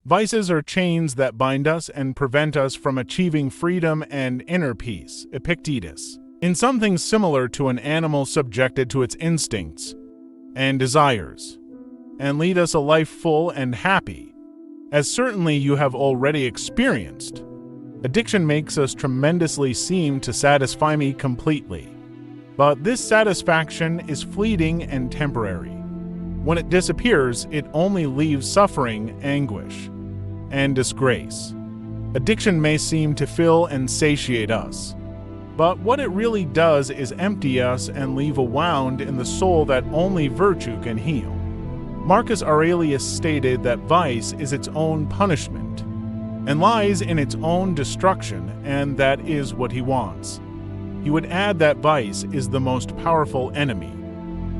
Vices are chains that bind us and prevent us from achieving freedom and inner peace. Epictetus. In something similar to an animal subjected to its instincts and desires, and lead us a life full and happy, as certainly you have already experienced. Addiction makes us tremendously seem to satisfy me completely. But this satisfaction is fleeting and temporary. When it disappears, it only leaves suffering, anguish, and disgrace. Addiction may seem to fill and satiate us, but what it really does is empty us and leave a wound in the soul that only virtue can heal. Marcus Aurelius stated that vice is its own punishment and lies in its own destruction, and that is what he wants. He would add that vice is the most powerful enemy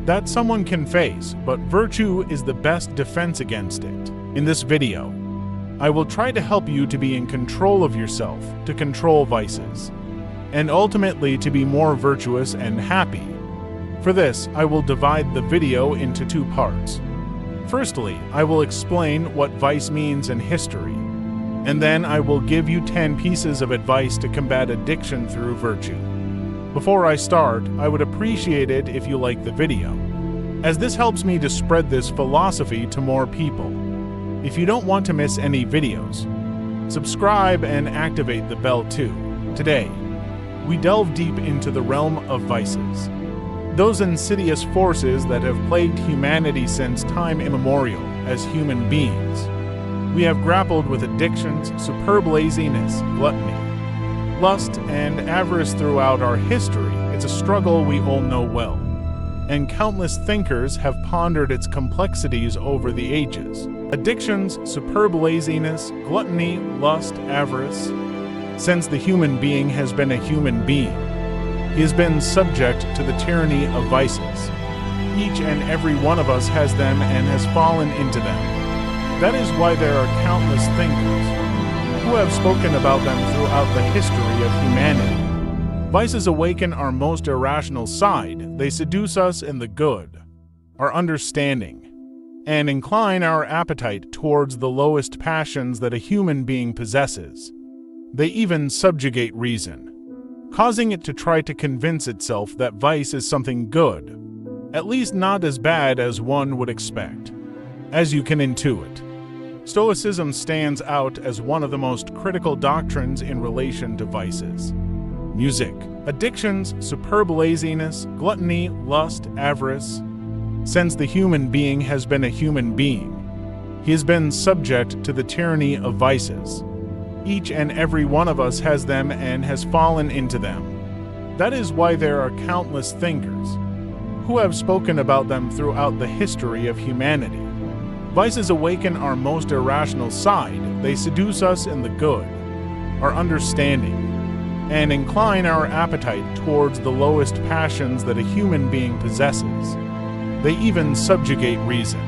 that someone can face, but virtue is the best defense against it. In this video, I will try to help you to be in control of yourself, to control vices, and ultimately to be more virtuous and happy. For this, I will divide the video into two parts. Firstly, I will explain what vice means in history, and then I will give you 10 pieces of advice to combat addiction through virtue. Before I start, I would appreciate it if you like the video, as this helps me to spread this philosophy to more people. If you don't want to miss any videos, subscribe and activate the bell too. Today, we delve deep into the realm of vices, those insidious forces that have plagued humanity since time immemorial as human beings. We have grappled with addictions, superb laziness, gluttony, lust, and avarice throughout our history. It's a struggle we all know well, and countless thinkers have pondered its complexities over the ages. Addictions, superb laziness, gluttony, lust, avarice. Since the human being has been a human being, he has been subject to the tyranny of vices. Each and every one of us has them and has fallen into them. That is why there are countless thinkers who have spoken about them throughout the history of humanity. Vices awaken our most irrational side. They seduce us in the good, our understanding, and incline our appetite towards the lowest passions that a human being possesses. They even subjugate reason, causing it to try to convince itself that vice is something good, at least not as bad as one would expect. As you can intuit, Stoicism stands out as one of the most critical doctrines in relation to vices. Music, addictions, superb laziness, gluttony, lust, avarice. Since the human being has been a human being, he has been subject to the tyranny of vices. Each and every one of us has them and has fallen into them. That is why there are countless thinkers who have spoken about them throughout the history of humanity. Vices awaken our most irrational side. They seduce us in the good, our understanding, and incline our appetite towards the lowest passions that a human being possesses. They even subjugate reason,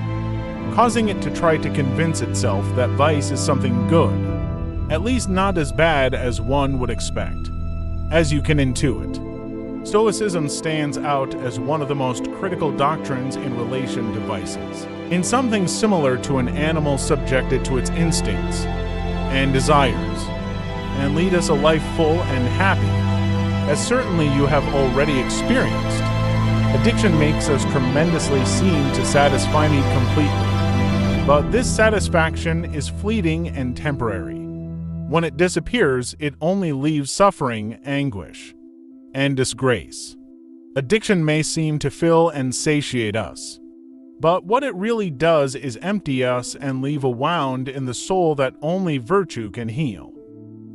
causing it to try to convince itself that vice is something good, at least not as bad as one would expect. As you can intuit, Stoicism stands out as one of the most critical doctrines in relation to vices. In something similar to an animal subjected to its instincts and desires, and lead us a life full and happy, as certainly you have already experienced. Addiction makes us tremendously seem to satisfy me completely, but this satisfaction is fleeting and temporary. When it disappears, it only leaves suffering, anguish, and disgrace. Addiction may seem to fill and satiate us, but what it really does is empty us and leave a wound in the soul that only virtue can heal.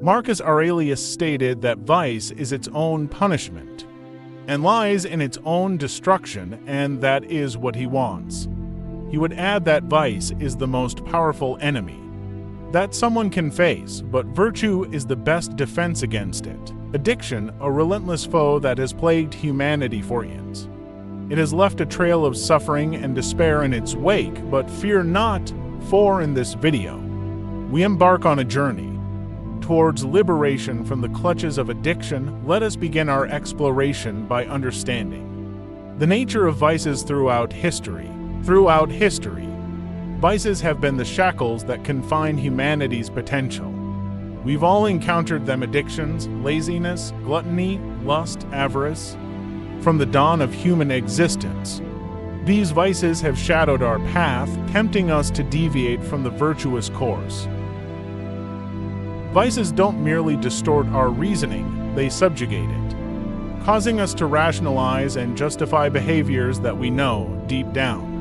Marcus Aurelius stated that vice is its own punishment and lies in its own destruction, and that is what he wants. He would add that vice is the most powerful enemy that someone can face, but virtue is the best defense against it. Addiction, a relentless foe that has plagued humanity for eons. It has left a trail of suffering and despair in its wake, but fear not, for in this video, we embark on a journey towards liberation from the clutches of addiction. Let us begin our exploration by understanding the nature of vices throughout history. Vices have been the shackles that confine humanity's potential. We've all encountered them: addictions, laziness, gluttony, lust, avarice. From the dawn of human existence, these vices have shadowed our path, tempting us to deviate from the virtuous course. Vices don't merely distort our reasoning, they subjugate it, causing us to rationalize and justify behaviors that we know, deep down,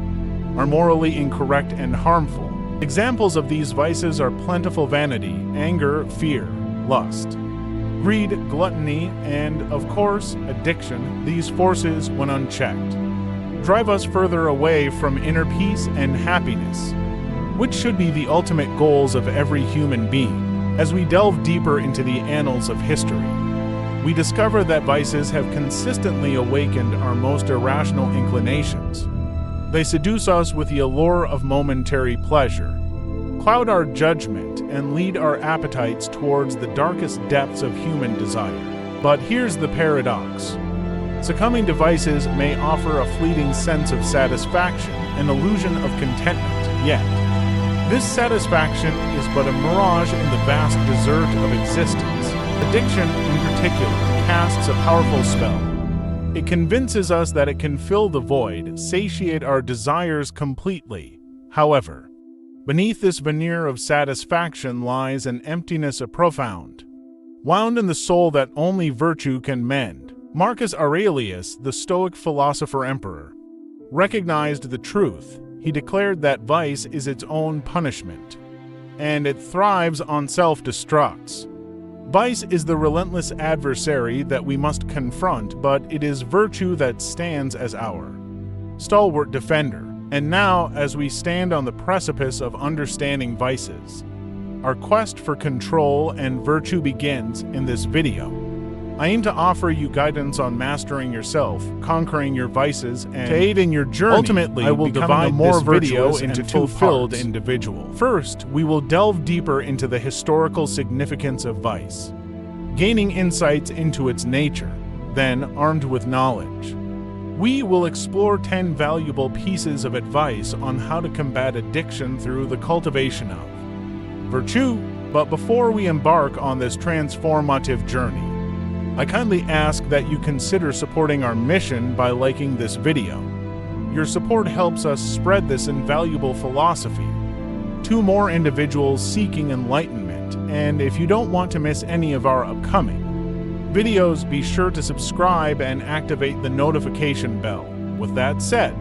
are morally incorrect and harmful. Examples of these vices are plentiful: vanity, anger, fear, lust, greed, gluttony, and, of course, addiction. These forces, when unchecked, drive us further away from inner peace and happiness, which should be the ultimate goals of every human being. As we delve deeper into the annals of history, we discover that vices have consistently awakened our most irrational inclinations. They seduce us with the allure of momentary pleasure, cloud our judgment, and lead our appetites towards the darkest depths of human desire. But here's the paradox. Succumbing to vices may offer a fleeting sense of satisfaction, an illusion of contentment, yet this satisfaction is but a mirage in the vast desert of existence. Addiction, in particular, casts a powerful spell. It convinces us that it can fill the void, satiate our desires completely. However, beneath this veneer of satisfaction lies an emptiness profound, wound in the soul that only virtue can mend. Marcus Aurelius, the Stoic philosopher-emperor, recognized the truth. He declared that vice is its own punishment, and it thrives on self-destructs. Vice is the relentless adversary that we must confront, but it is virtue that stands as our stalwart defender. And now, as we stand on the precipice of understanding vices, our quest for control and virtue begins. In this video, I aim to offer you guidance on mastering yourself, conquering your vices, and to aid in your journey. Ultimately, I will divide this video into two fulfilled individual. First, we will delve deeper into the historical significance of vice, gaining insights into its nature. Then, armed with knowledge, we will explore 10 valuable pieces of advice on how to combat addiction through the cultivation of virtue. But before we embark on this transformative journey, I kindly ask that you consider supporting our mission by liking this video. Your support helps us spread this invaluable philosophy to more individuals seeking enlightenment. And if you don't want to miss any of our upcoming videos, be sure to subscribe and activate the notification bell. With that said,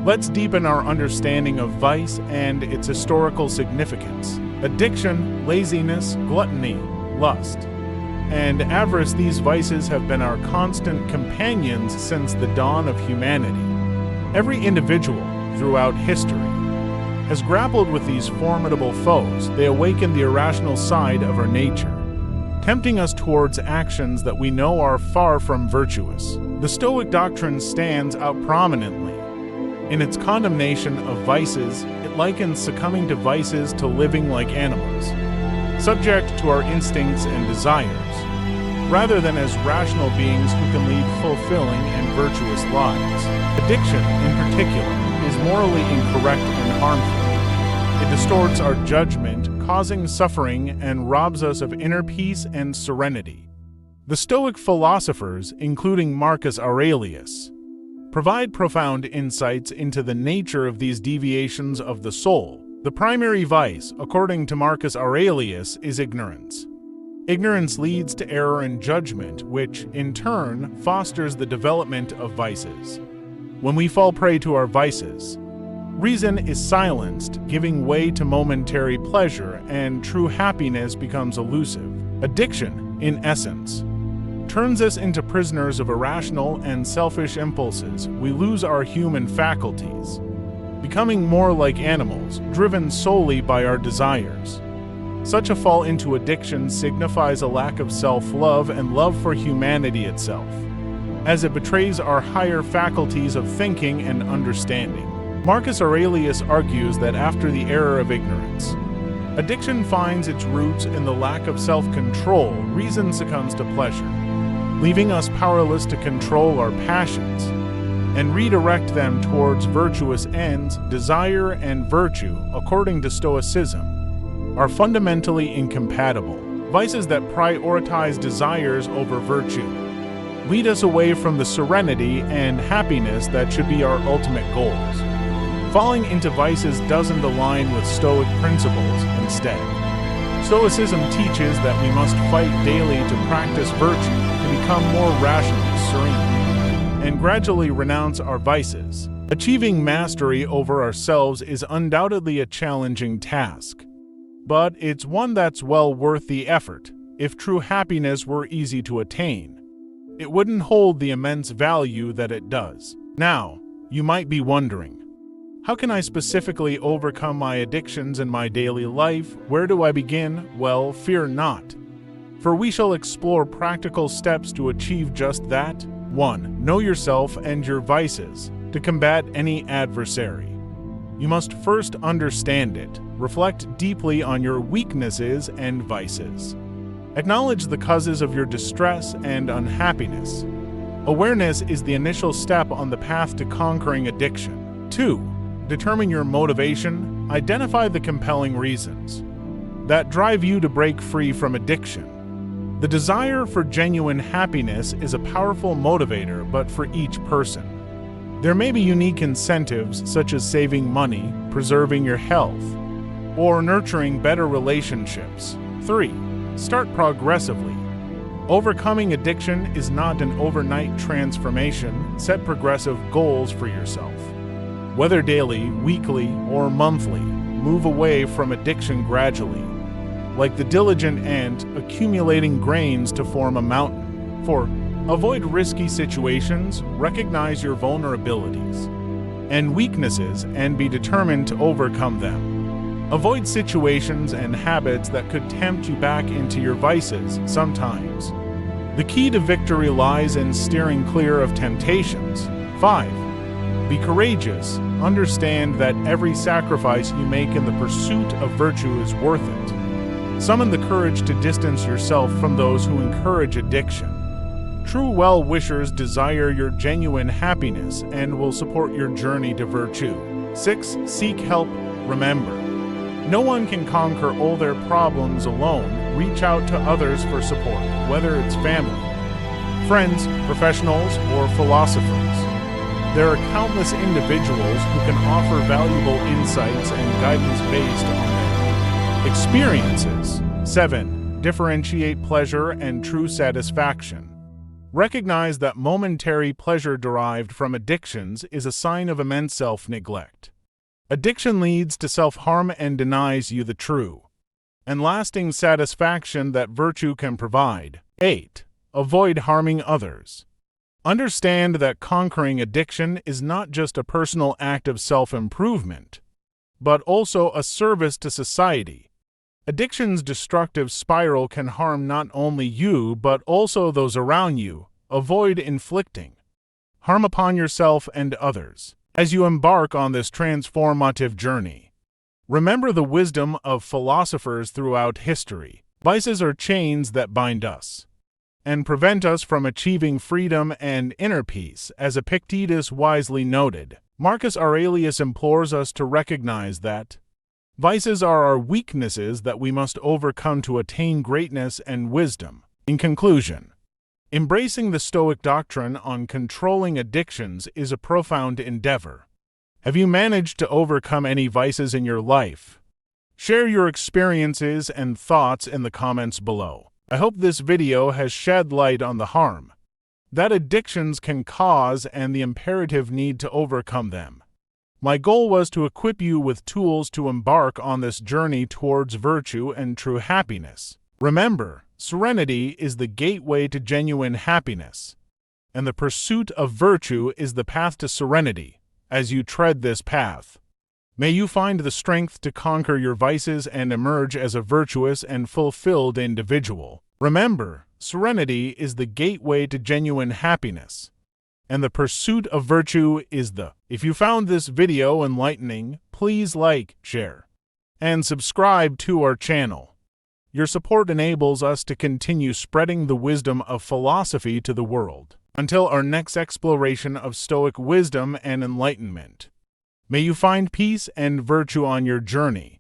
let's deepen our understanding of vice and its historical significance. Addiction, laziness, gluttony, lust, and avarice, these vices have been our constant companions since the dawn of humanity. Every individual throughout history has grappled with these formidable foes. They awaken the irrational side of our nature, tempting us towards actions that we know are far from virtuous. The Stoic doctrine stands out prominently. In its condemnation of vices, it likens succumbing to vices to living like animals, subject to our instincts and desires, rather than as rational beings who can lead fulfilling and virtuous lives. Addiction, in particular, is morally incorrect and harmful. It distorts our judgment, causing suffering, and robs us of inner peace and serenity. The Stoic philosophers, including Marcus Aurelius, provide profound insights into the nature of these deviations of the soul. The primary vice, according to Marcus Aurelius, is ignorance. Ignorance leads to error in judgment, which, in turn, fosters the development of vices. When we fall prey to our vices, reason is silenced, giving way to momentary pleasure, and true happiness becomes elusive. Addiction, in essence, turns us into prisoners of irrational and selfish impulses. We lose our human faculties, becoming more like animals, driven solely by our desires. Such a fall into addiction signifies a lack of self-love and love for humanity itself, as it betrays our higher faculties of thinking and understanding. Marcus Aurelius argues that after the era of ignorance, addiction finds its roots in the lack of self-control. Reason succumbs to pleasure, leaving us powerless to control our passions. and redirect them towards virtuous ends. Desire and virtue, according to Stoicism, are fundamentally incompatible. Vices that prioritize desires over virtue lead us away from the serenity and happiness that should be our ultimate goals. Falling into vices doesn't align with Stoic principles. Instead, Stoicism teaches that we must fight daily to practice virtue, to become more rational, serene, and gradually renounce our vices. Achieving mastery over ourselves is undoubtedly a challenging task, but it's one that's well worth the effort. If true happiness were easy to attain, it wouldn't hold the immense value that it does. Now, you might be wondering, how can I specifically overcome my addictions in my daily life? Where do I begin? Well, fear not, for we shall explore practical steps to achieve just that. 1. Know yourself and your vices. To combat any adversary, you must first understand it. Reflect deeply on your weaknesses and vices. Acknowledge the causes of your distress and unhappiness. Awareness is the initial step on the path to conquering addiction. 2. Determine your motivation. Identify the compelling reasons that drive you to break free from addiction. The desire for genuine happiness is a powerful motivator, but for each person, there may be unique incentives such as saving money, preserving your health, or nurturing better relationships. 3. Start progressively. Overcoming addiction is not an overnight transformation. Set progressive goals for yourself. Whether daily, weekly, or monthly, move away from addiction gradually, like the diligent ant accumulating grains to form a mountain. 4. Avoid risky situations. Recognize your vulnerabilities and weaknesses and be determined to overcome them. Avoid situations and habits that could tempt you back into your vices. Sometimes the key to victory lies in steering clear of temptations. 5. Be courageous. Understand that every sacrifice you make in the pursuit of virtue is worth it. Summon the courage to distance yourself from those who encourage addiction. True well-wishers desire your genuine happiness and will support your journey to virtue. 6. Seek help. Remember, no one can conquer all their problems alone. Reach out to others for support, whether it's family, friends, professionals, or philosophers. There are countless individuals who can offer valuable insights and guidance based on their experiences. 7. Differentiate pleasure and true satisfaction. Recognize that momentary pleasure derived from addictions is a sign of immense self-neglect. Addiction leads to self-harm and denies you the true and lasting satisfaction that virtue can provide. 8. Avoid harming others. Understand that conquering addiction is not just a personal act of self-improvement, but also a service to society. Addiction's destructive spiral can harm not only you, but also those around you. Avoid inflicting harm upon yourself and others as you embark on this transformative journey. Remember the wisdom of philosophers throughout history. Vices are chains that bind us and prevent us from achieving freedom and inner peace. As Epictetus wisely noted, Marcus Aurelius implores us to recognize that vices are our weaknesses that we must overcome to attain greatness and wisdom. In conclusion, embracing the Stoic doctrine on controlling addictions is a profound endeavor. Have you managed to overcome any vices in your life? Share your experiences and thoughts in the comments below. I hope this video has shed light on the harm that addictions can cause and the imperative need to overcome them. My goal was to equip you with tools to embark on this journey towards virtue and true happiness. Remember, serenity is the gateway to genuine happiness, and the pursuit of virtue is the path to serenity. As you tread this path, may you find the strength to conquer your vices and emerge as a virtuous and fulfilled individual. Remember, serenity is the gateway to genuine happiness, and the pursuit of virtue is the. If you found this video enlightening, please like, share, and subscribe to our channel. Your support enables us to continue spreading the wisdom of philosophy to the world. Until our next exploration of Stoic wisdom and enlightenment, may you find peace and virtue on your journey.